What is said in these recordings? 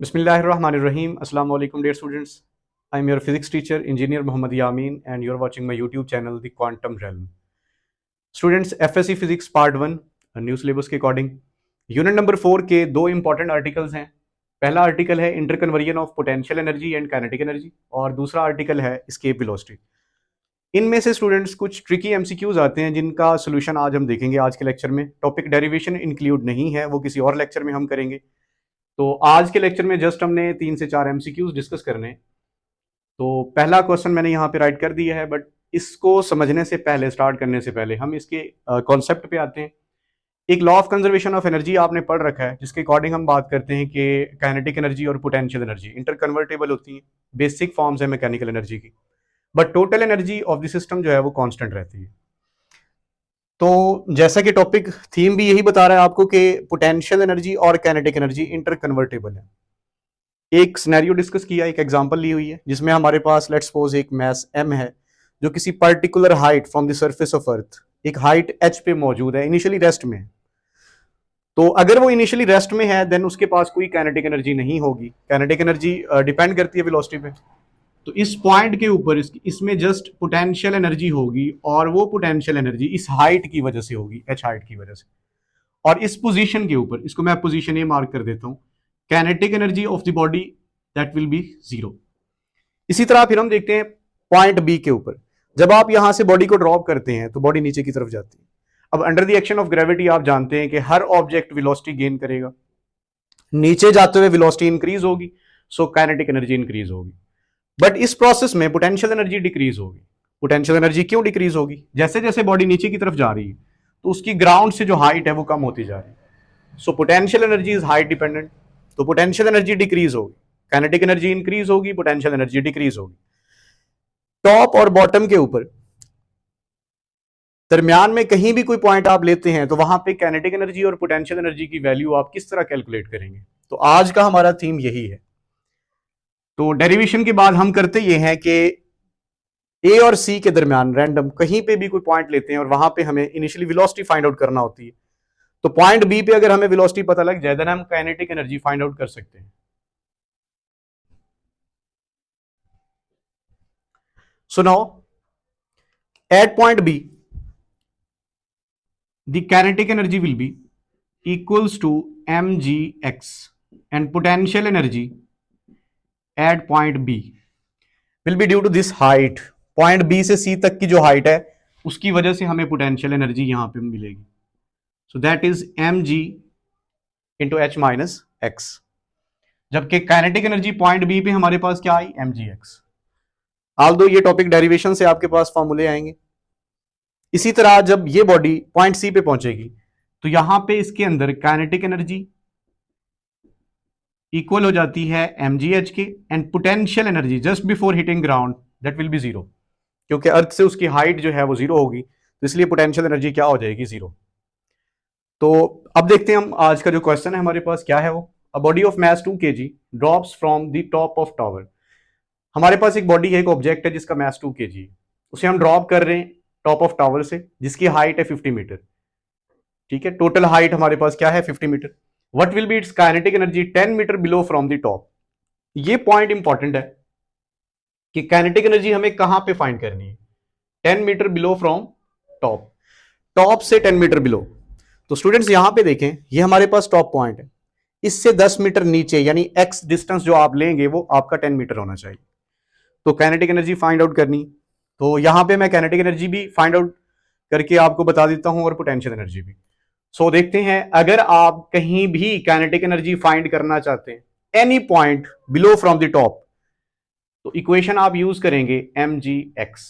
Bismillahirrahmanirrahim. Assalamu alaikum, dear students. I am your physics teacher, Engineer Muhammad Yamin, and you are watching my YouTube channel, The Quantum Realm. Students, FSC Physics Part 1, new syllabus के according unit number 4 के दो important articles हैं. पहला article है interconversion of potential energy and kinetic energy, और दूसरा article है escape velocity. इनमें से स्टूडेंट्स कुछ ट्रिकी एमसीक्यूज आते हैं जिनका सोल्यूशन आज हम देखेंगे आज के लेक्चर में. टॉपिक डेरिवेशन इंक्लूड नहीं है, वो किसी और लेक्चर में हम करेंगे. तो आज के लेक्चर में जस्ट हमने 3 से 4 एमसीक्यूज डिस्कस करने. तो पहला क्वेश्चन मैंने यहाँ पे राइट कर दिया है, बट इसको समझने से पहले, स्टार्ट करने से पहले हम इसके कॉन्सेप्ट पे आते हैं. एक law of conservation of energy आपने पढ़ रखा है, जिसके अकॉर्डिंग हम बात करते हैं कि काइनेटिक एनर्जी और पोटेंशियल एनर्जी इंटरकन्वर्टेबल होती हैं. बेसिक फॉर्म्स है मैकेनिकल एनर्जी की, but total energy of the system जो है वो कांस्टेंट रहती है. तो जैसा कि टॉपिक थीम भी यही बता रहा है आपको कि पोटेंशियल एनर्जी और काइनेटिक एनर्जी इंटरकन्वर्टेबल है. एक सिनेरियो डिस्कस किया, एक एग्जांपल ली हुई है, जिसमें हमारे पास लेट्स सपोज एक मास m है जो किसी particular height from the surface of earth, एक हाइट h पे मौजूद है, इनिशियली रेस्ट में. तो अगर वो इनिशियली रेस्ट में है देन उसके पास कोई काइनेटिक एनर्जी नहीं होगी. काइनेटिक एनर्जी डिपेंड करती है वेलोसिटी पे. तो इस पॉइंट के ऊपर इसमें जस्ट पोटेंशियल एनर्जी होगी, और वो पोटेंशियल एनर्जी इस हाइट की वजह से होगी, h हाइट की वजह से. और इस पोजीशन के ऊपर, इसको मैं पोजीशन ये मार्क कर देता हूँ, kinetic energy of the body that will be 0. इसी तरह फिर हम देखते हैं पॉइंट बी के ऊपर. जब आप यहां से बॉडी को ड्रॉप करते हैं तो बॉडी नीचे की तरफ जाती है. अब under the action of gravity आप जानते हैं कि हर ऑब्जेक्ट वेलोसिटी गेन करेगा, नीचे जाते हुए वेलोसिटी इंक्रीज होगी, सो काइनेटिक एनर्जी इंक्रीज होगी. बट इस प्रोसेस में पोटेंशियल एनर्जी डिक्रीज होगी. पोटेंशियल एनर्जी क्यों डिक्रीज होगी? जैसे जैसे बॉडी नीचे की तरफ जा रही है तो उसकी ग्राउंड से जो हाइट है वो कम होती जा रही है. So potential energy is height dependent. तो पोटेंशियल एनर्जी डिक्रीज होगी, काइनेटिक एनर्जी इंक्रीज होगी, पोटेंशियल एनर्जी डिक्रीज होगी. टॉप और बॉटम के ऊपर दरमियान में कहीं भी कोई पॉइंट आप लेते हैं तो वहां पे काइनेटिक एनर्जी और पोटेंशियल एनर्जी की वैल्यू आप किस तरह कैलकुलेट करेंगे? तो आज का हमारा थीम यही है. तो डेरिवेशन के बाद हम करते ये हैं कि ए और सी के दरमियान रैंडम कहीं पे भी कोई पॉइंट लेते हैं और वहां पे हमें इनिशियली वेलोसिटी फाइंड आउट करना होती है. तो पॉइंट बी पे अगर हमें वेलोसिटी पता लग जाए देन हम काइनेटिक एनर्जी फाइंड आउट कर सकते हैं. So now at point B the kinetic energy will be equals to mgx and potential energy at point B will be due to this height. Point B से C तक की जो height है उसकी वजह से हमें पोटेंशियल एनर्जी यहां पे मिलेगी. So that is mg into h minus x. जबकि काइनेटिक एनर्जी पॉइंट B पे हमारे पास क्या आई? mgx. ऑल्दो ये टॉपिक डेरिवेशन से आपके पास फॉर्मूले आएंगे. इसी तरह जब ये बॉडी पॉइंट सी पे पहुंचेगी तो यहां पे इसके अंदर काइनेटिक एनर्जी इक्वल हो जाती है mgh के, and potential energy just before hitting ground that will be 0. क्योंकि अर्थ से उसकी हाइट जो है वो 0 होगी, तो इसलिए पोटेंशियल एनर्जी क्या हो जाएगी? 0. तो अब देखते हैं हम आज का जो क्वेश्चन है हमारे पास क्या है वो. अ body of mass 2 kg drops from the top of tower. हमारे पास एक बॉडी है, एक ऑब्जेक्ट है जिसका मास 2 kg है, उसे हम ड्रॉप कर रहे हैं टॉप ऑफ टावर से, जिसकी हाइट है 50 मीटर. ठीक है, टोटल हाइट हमारे पास क्या है? 50 metre. What will be its kinetic energy 10 metre below from the top. ये पॉइंट इंपॉर्टेंट है कि काइनेटिक एनर्जी हमें कहां पे फाइंड करनी है? 10 metre below from top. Top से 10 मीटर बिलो. तो स्टूडेंट्स यहां पे देखें, ये हमारे पास टॉप पॉइंट है, इससे 10 मीटर नीचे यानी एक्स डिस्टेंस जो आप लेंगे वो आपका 10 मीटर होना चाहिए. तो काइनेटिक एनर्जी फाइंड आउट करनी, तो यहां पे मैं काइनेटिक एनर्जी भी फाइंड आउट करके आपको बता देता हूं और पोटेंशियल एनर्जी भी. सो देखते हैं, अगर आप कहीं भी काइनेटिक एनर्जी फाइंड करना चाहते हैं any point below from the top, तो इक्वेशन आप यूज करेंगे mgx.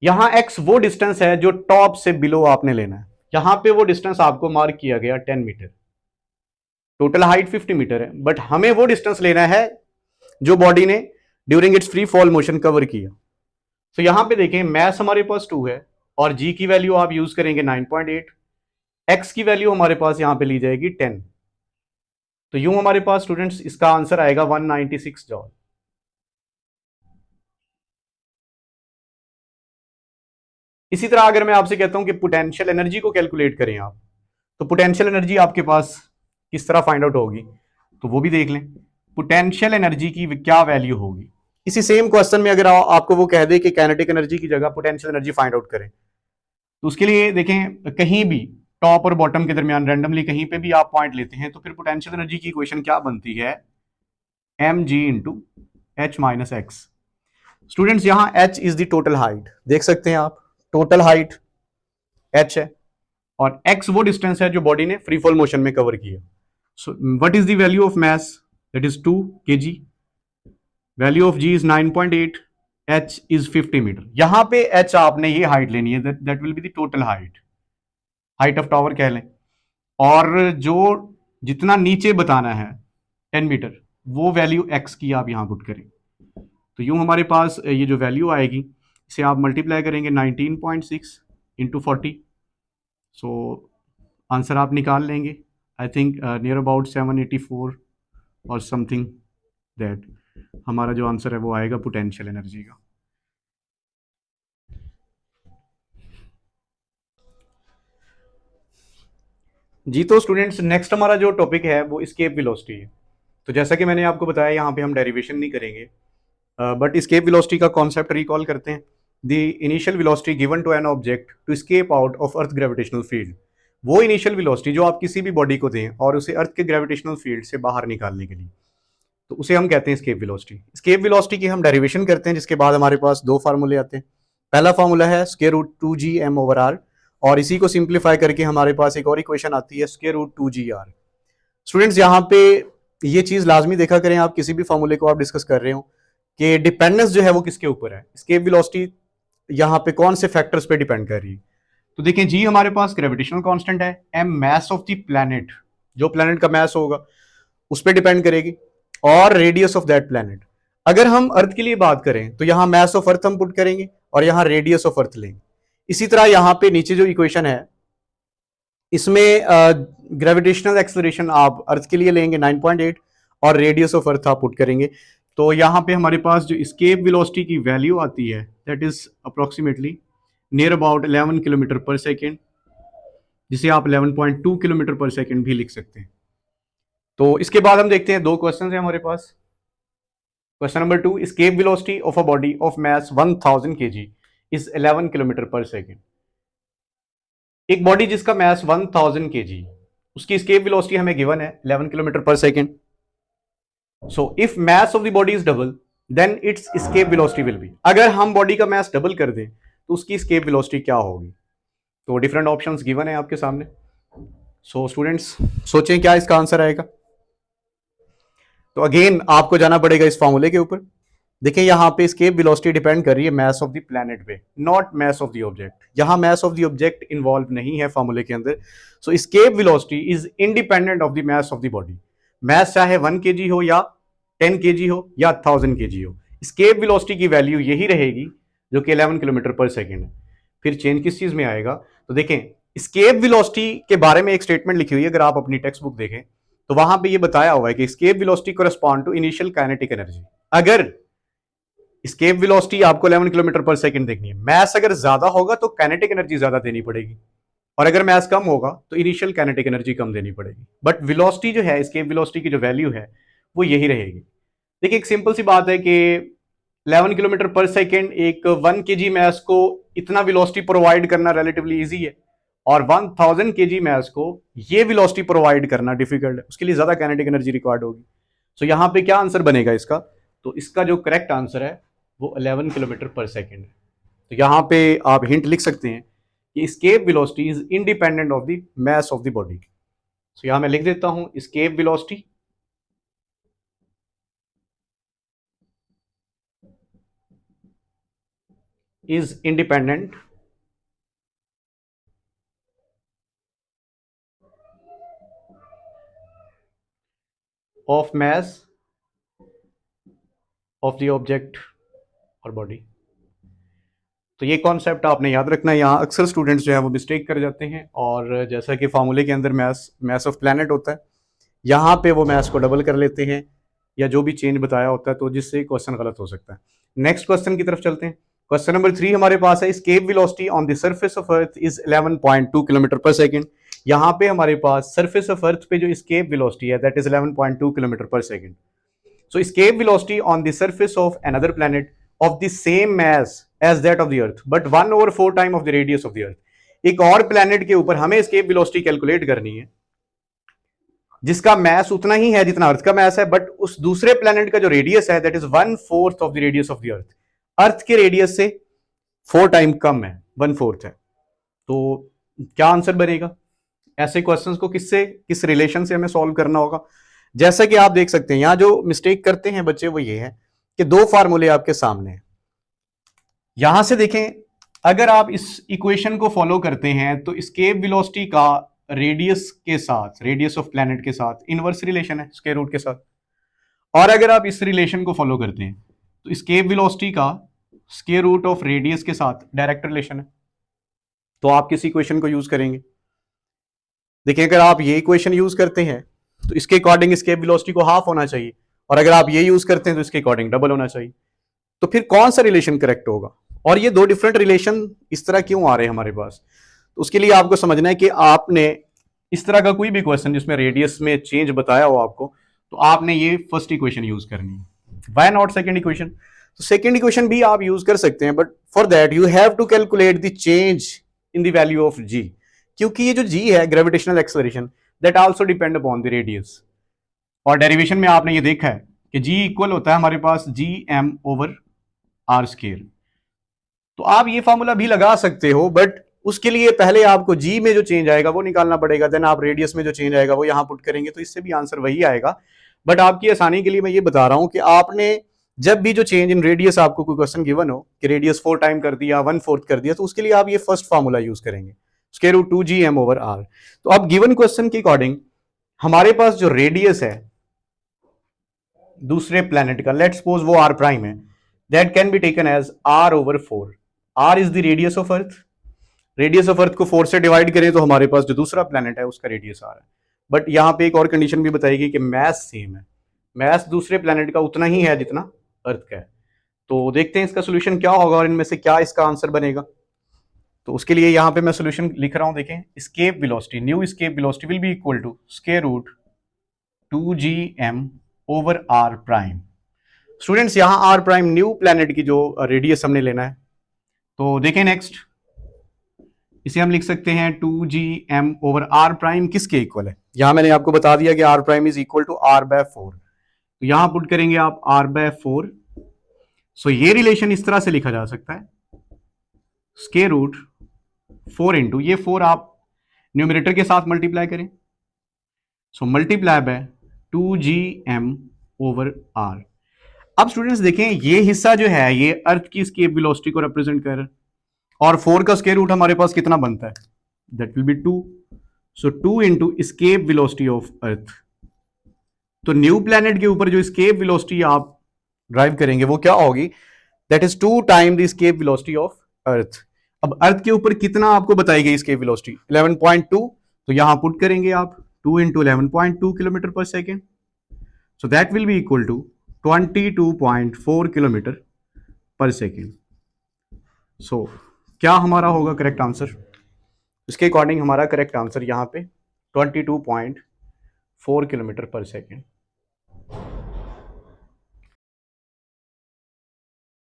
यहां x वो डिस्टेंस है जो टॉप से बिलो आपने लेना है. यहां पे वो डिस्टेंस आपको मार्क किया गया 10 मीटर. टोटल हाइट 50 मीटर है, बट हमें वो डिस्टेंस लेना है जो बॉडी ने during its free fall motion cover किया. तो यहां पे देखें, मैस हमारे पास 2 है और g की वैल्यू आप यूज करेंगे 9.8, x की वैल्यू हमारे पास यहां पे ली जाएगी 10. तो यूं हमारे पास स्टूडेंट्स इसका आंसर आएगा 196 जॉल. इसी तरह अगर मैं आपसे कहता हूं कि पोटेंशियल एनर्जी को कैलकुलेट करें आप, तो पोटेंशियल एनर्जी आपके पास किस तरह फाइंड आउट होगी, तो वो भी देख लें. पोटेंशियल एनर्जी की क्या वैल्यू होगी। इसी सेम क्वेश्चन में अगर आपको वो कह दे कि काइनेटिक एनर्जी की जगह पोटेंशियल एनर्जी फाइंड आउट करें, तो उसके लिए देखें कहीं भी टॉप और बॉटम के दरमियान रैंडमली कहीं पे भी आप पॉइंट लेते हैं, तो फिर पोटेंशियल एनर्जी की इक्वेशन क्या बनती है, mg into H minus x. Students यहां h is the total height, देख सकते हैं आप, टोटल हाइट h है, और x वो डिस्टेंस है जो बॉडी ने फ्री फॉल मोशन में कवर किया। So what is the value of mass, that is 2 kg, value of g is 9.8, h is 50 metre. यहां पे h आपने ये हाइट लेनी है, that will be the total height, height of tower कह लें, और जो जितना नीचे बताना है 10 मीटर, वो वैल्यू x की आप यहां पुट करें। तो यूं हमारे पास ये जो वैल्यू आएगी, इसे आप मल्टीप्लाई करेंगे 19.6 इंटू 40, सो आंसर आप निकाल लेंगे, आई थिंक नियर अबाउट 784 और समथिंग दैट हमारा जो आंसर है वो आएगा पोटेंशियल एनर्जी का। जी तो स्टूडेंट्स नेक्स्ट हमारा जो टॉपिक है वो एस्केप वेलोसिटी है। तो जैसा कि मैंने आपको बताया यहाँ पे हम डेरिवेशन नहीं करेंगे, बट एस्केप वेलोसिटी का कॉन्सेप्ट रिकॉल करते हैं। The initial velocity given to an object to escape out of earth gravitational field, वो इनिशियल वेलोसिटी जो आप किसी भी बॉडी को दें और उसे अर्थ के ग्रेविटेशनल फील्ड से बाहर निकालने के लिए, तो उसे हम कहते हैं एस्केप वेलोसिटी। एस्केप वेलोसिटी की हम डेरिवेशन करते हैं, जिसके बाद हमारे पास दो फार्मूले आते हैं। पहला फार्मूला है square root 2gm over are, और इसी को सिंप्लीफाई करके हमारे पास एक और इक्वेशन आती है स्क्वायर रूट 2gr। स्टूडेंट्स यहाँ पे ये चीज लाजमी देखा करें, आप किसी भी फार्मूले को आप डिस्कस कर रहे हो कि डिपेंडेंस जो है वो किसके ऊपर है, एस्केप वेलोसिटी यहाँ पे कौन से फैक्टर्स पे डिपेंड कर रही है। तो देखें जी, हमारे पास ग्रेविटेशनल कांस्टेंट है, m mass of the planet, जो प्लैनेट का मास होगा उस पर डिपेंड करेगी, और रेडियस ऑफ दैट प्लैनेट। अगर हम अर्थ के लिए बात करें तो यहाँ मास ऑफ अर्थ हम पुट करेंगे और यहाँ रेडियस ऑफ अर्थ लेंगे। इसी तरह यहाँ पे नीचे जो इक्वेशन है इसमें ग्रेविटेशनल एक्सेलरेशन आप अर्थ के लिए लेंगे 9.8 और रेडियस ऑफ अर्थ आप पुट करेंगे। तो यहाँ पे हमारे पास जो एस्केप वेलोसिटी की वैल्यू आती है that is approximately near about 11 kilometre per second, जिसे आप 11.2 किलोमीटर पर सेकेंड भी लिख सकते हैं। तो इसके बाद हम देखते हैं दो क्वेश्चन है हमारे पास। Question number 2, escape velocity of a body of mass 1000 kg is 11 kilometre per second. एक बॉडी जिसका मास 1000 kg, उसकी एस्केप वेलोसिटी हमें गिवन है 11 kilometre per second. So if mass of the body is double then its escape velocity will be, अगर हम body का mass double कर दें तो उसकी एस्केप वेलोसिटी क्या होगी। तो डिफरेंट ऑप्शंस गिवन है आपके सामने। सो स्टूडेंट्स सोचें क्या इसका आंसर आएगा। तो अगेन आपको जाना पड़ेगा इस फॉर्मूले के ऊपर। देखिए यहाँ पे एस्केप वेलोसिटी डिपेंड कर रही है मास ऑफ द प्लैनेट पे, not mass of the object. यहाँ mass of the object involve नहीं है फॉर्मूले के अंदर। So escape velocity is independent of the mass of the body. Mass चाहे 1 kg हो या 10 kg हो या 1000 kg हो, एस्केप वेलोसिटी की वैल्यू यही रहेगी जो कि 11 किलोमीटर पर सेकेंड है। फिर चेंज किस चीज में आएगा, तो देखें एस्केप वेलोसिटी के बारे में एक स्टेटमेंट लिखी हुई है, अगर आप अपनी टेक्स्ट बुक देखें तो वहां पे ये बताया हुआ है कि escape velocity correspond to initial kinetic energy. अगर एस्केप वेलोसिटी आपको 11 किलोमीटर पर सेकंड देखनी है, मास अगर ज्यादा होगा तो काइनेटिक एनर्जी ज्यादा देनी पड़ेगी, और अगर मास कम होगा तो इनिशियल काइनेटिक एनर्जी कम देनी पड़ेगी। बट वेलोसिटी जो है, एस्केप वेलोसिटी की जो वैल्यू है वो यही रहेगी। देखिए एक सिंपल सी बात है कि 11 किलोमीटर पर सेकेंड एक 1 kg मास को इतना वेलोसिटी प्रोवाइड करना रिलेटिवली इजी है, और 1000 kg मास को ये वेलोसिटी प्रोवाइड करना डिफिकल्ट है, उसके लिए ज्यादा काइनेटिक एनर्जी रिक्वायर्ड होगी। सो यहाँ पे क्या आंसर बनेगा इसका, तो इसका जो करेक्ट आंसर है वो 11 किलोमीटर पर सेकेंड है। तो यहाँ पे आप हिंट लिख सकते हैं कि escape velocity is independent of the mass of the body. So यहाँ मैं लिख देता हूं escape velocity is independent of mass of the object और बॉडी। तो ये कॉन्सेप्ट आपने याद रखना है। यहाँ अक्सर स्टूडेंट्स जो है वो मिस्टेक कर जाते हैं, और जैसा कि फार्मूले के अंदर मास ऑफ प्लैनेट होता है, यहाँ पे वो मास को डबल कर लेते हैं या जो भी चेंज बताया होता है, तो जिससे क्वेश्चन गलत हो सकता है। नेक्स्ट क्वेश्चन की तरफ चलते हैं। क्वेश्चन नंबर 3 हमारे पास है escape velocity on the surface of earth is 11.2 kilometre per second. यहाँ पे हमारे पास सरफेस ऑफ अर्थ पे जो एस्केप वेलोसिटी है that is 11.2 kilometre per second. So escape velocity on the surface of another planet of the same mass as that of the earth but 1/4 time of the radius of the earth. एक और planet के ऊपर हमें escape velocity calculate करनी है जिसका mass उतना ही है जितना अर्थ का mass है, बट उस दूसरे planet का जो radius है that is 1/4 of the radius of the earth. अर्थ के radius से 4 टाइम कम है, 1/4 है. तो क्या आंसर बनेगा? ऐसे क्वेश्चंस को किस रिलेशन से हमें सॉल्व करना होगा? जैसा कि आप देख सकते हैं यहां जो मिस्टेक करते हैं बच्चे वो ये है कि दो फार्मूले आपके सामने हैं. यहां से देखें, अगर आप इस इक्वेशन को फॉलो करते हैं तो एस्केप वेलोसिटी का रेडियस के साथ, रेडियस ऑफ प्लैनेट के साथ इनवर्स रिलेशन है स्क्वायर रूट के साथ. और अगर आप इस रिलेशन को फॉलो करते हैं तो एस्केप वेलोसिटी का स्क्वायर रूट ऑफ रेडियस के साथ डायरेक्ट रिलेशन है. तो आप किस इक्वेशन को यूज करेंगे? देखिए, अगर आप ये इक्वेशन यूज करते हैं तो इसके अकॉर्डिंग एस्केप वेलोसिटी को हाफ होना चाहिए, और अगर आप ये यूज करते हैं तो इसके अकॉर्डिंग डबल होना चाहिए. तो फिर कौन सा रिलेशन करेक्ट होगा? और ये दो डिफरेंट रिलेशन इस तरह क्यों आ रहे हैं हमारे पास? तो उसके लिए आपको समझना है कि आपने इस तरह का कोई भी क्वेश्चन जिसमें रेडियस में चेंज बताया हो आपको, तो आपने ये फर्स्ट इक्वेशन यूज करनी है. Why not second equation? तो सेकंड इक्वेशन भी आप यूज कर सकते हैं, but for that you have to calculate the change in the value of G, क्योंकि ये जो जी है gravitational acceleration that also depend upon the radius. और डेरिवेशन में आपने ये देखा है कि जी इक्वल होता है हमारे पास G M over R square. तो आप ये फॉर्मूला भी लगा सकते हो, बट उसके लिए पहले आपको जी में जो चेंज आएगा वो निकालना पड़ेगा, देन आप रेडियस में जो चेंज आएगा वो यहां पुट करेंगे, तो इससे भी आंसर वही आएगा. बट आपकी आसानी के लिए मैं ये बता रहा हूं कि आपने जब भी जो चेंज इन रेडियस आपको कोई क्वेश्चन गिवन हो कि रेडियस 4 टाइम कर दिया, 1/4 कर दिया, तो उसके लिए आप ये फर्स्ट फॉर्मूला यूज करेंगे, square root 2gm over R. तो अब गिवन क्वेश्चन के अकॉर्डिंग हमारे पास जो रेडियस है दूसरे प्लैनेट का, लेट्स सपोज वो आर प्राइम है, that can be taken as R over 4. R is the radius of earth. Radius of earth को 4 से डिवाइड करें तो हमारे पास जो दूसरा प्लैनेट है उसका रेडियस आर है. बट यहां पे एक और कंडीशन भी बताएगी कि मैस सेम है, मैस दूसरे प्लैनेट का उतना ही है जितना अर्थ का है. तो देखते हैं इसका सोल्यूशन क्या होगा और इनमें से क्या इसका आंसर बनेगा. तो उसके लिए यहां पे मैं सोल्यूशन लिख रहा हूं. देखें, escape velocity, new escape velocity will be equal to square root 2gm over R prime. Students, यहां आर प्राइम न्यू प्लैनेट की जो रेडियस हमने लेना है. तो देखें नेक्स्ट, इसे हम लिख सकते हैं 2gm ओवर आर प्राइम किसके इक्वल है? यहां मैंने आपको बता दिया कि R prime is equal to r/4. तो यहां पुट करेंगे आप r/4. सो ये रिलेशन इस तरह से लिखा जा सकता है, स्क्वायर रूट 4 इंटू ये 4 आप न्यूमरेटर के साथ मल्टीप्लाई करें, so multiply by 2gm over R. अब स्टूडेंट्स देखें, ये हिस्सा जो है ये अर्थ की एस्केप वेलोसिटी को रिप्रेजेंट कर, और 4 का स्क्वायर रूट हमारे पास कितना बनता है? That will B 2. So 2 into escape velocity of earth. तो न्यू प्लैनेट के ऊपर जो एस्केप वेलोसिटी आप ड्राइव करेंगे वो क्या होगी? That is 2 time the escape velocity of earth. अब अर्थ के ऊपर कितना आपको बताई गई एस्केप वेलोसिटी? 11.2. तो यहां पुट करेंगे आप 2 into 11.2 kilometre per second. So that will be equal to 22.4 kilometre per second. सो क्या हमारा होगा करेक्ट आंसर? इसके अकॉर्डिंग हमारा करेक्ट आंसर यहाँ पे 22.4 किलोमीटर पर सेकेंड.